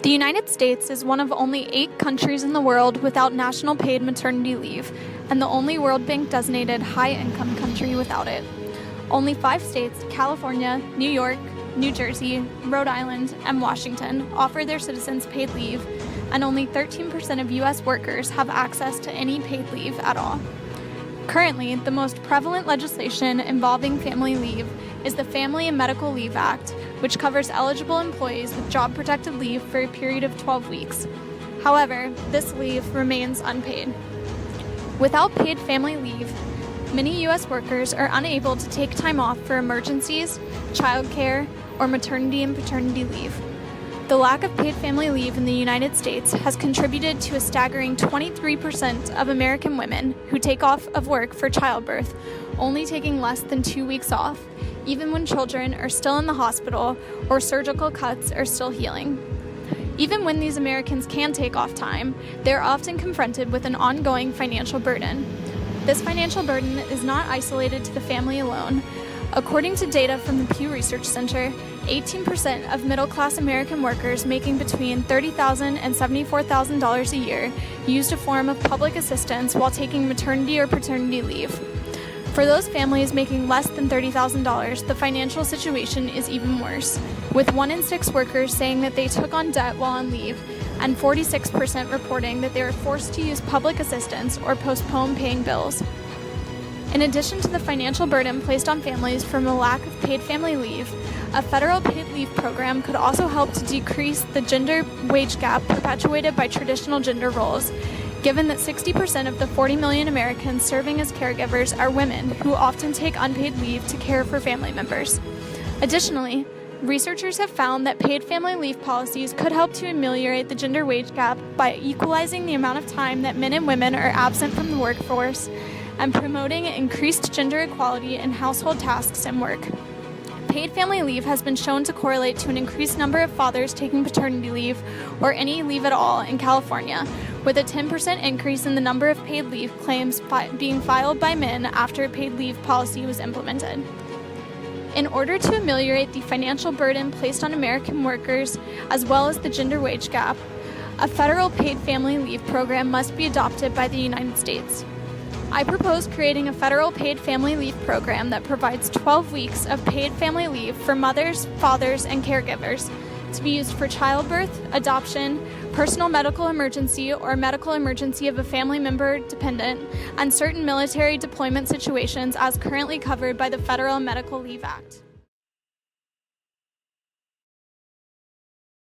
The United States is one of only 8 countries in the world without national paid maternity leave, and the only World Bank-designated high-income country without it. Only 5 states, California, New York, New Jersey, Rhode Island, and Washington, offer their citizens paid leave, and only 13% of U.S. workers have access to any paid leave at all. Currently, the most prevalent legislation involving family leave is the Family and Medical Leave Act, which covers eligible employees with job-protected leave for a period of 12 weeks. However, this leave remains unpaid. Without paid family leave, many U.S. workers are unable to take time off for emergencies, childcare, or maternity and paternity leave. The lack of paid family leave in the United States has contributed to a staggering 23% of American women who take off of work for childbirth, only taking less than 2 weeks off, even when children are still in the hospital or surgical cuts are still healing. Even when these Americans can take off time, they are often confronted with an ongoing financial burden. This financial burden is not isolated to the family alone. According to data from the Pew Research Center, 18% of middle-class American workers making between $30,000 and $74,000 a year used a form of public assistance while taking maternity or paternity leave. For those families making less than $30,000, the financial situation is even worse, with 1 in 6 workers saying that they took on debt while on leave, and 46% reporting that they were forced to use public assistance or postpone paying bills. In addition to the financial burden placed on families from a lack of paid family leave, a federal paid leave program could also help to decrease the gender wage gap perpetuated by traditional gender roles, given that 60% of the 40 million Americans serving as caregivers are women who often take unpaid leave to care for family members. Additionally, researchers have found that paid family leave policies could help to ameliorate the gender wage gap by equalizing the amount of time that men and women are absent from the workforce and promoting increased gender equality in household tasks and work. Paid family leave has been shown to correlate to an increased number of fathers taking paternity leave or any leave at all in California, with a 10% increase in the number of paid leave claims being filed by men after a paid leave policy was implemented. In order to ameliorate the financial burden placed on American workers, as well as the gender wage gap, a federal paid family leave program must be adopted by the United States. I propose creating a federal paid family leave program that provides 12 weeks of paid family leave for mothers, fathers, and caregivers to be used for childbirth, adoption, personal medical emergency or medical emergency of a family member dependent, and certain military deployment situations as currently covered by the Federal Medical Leave Act.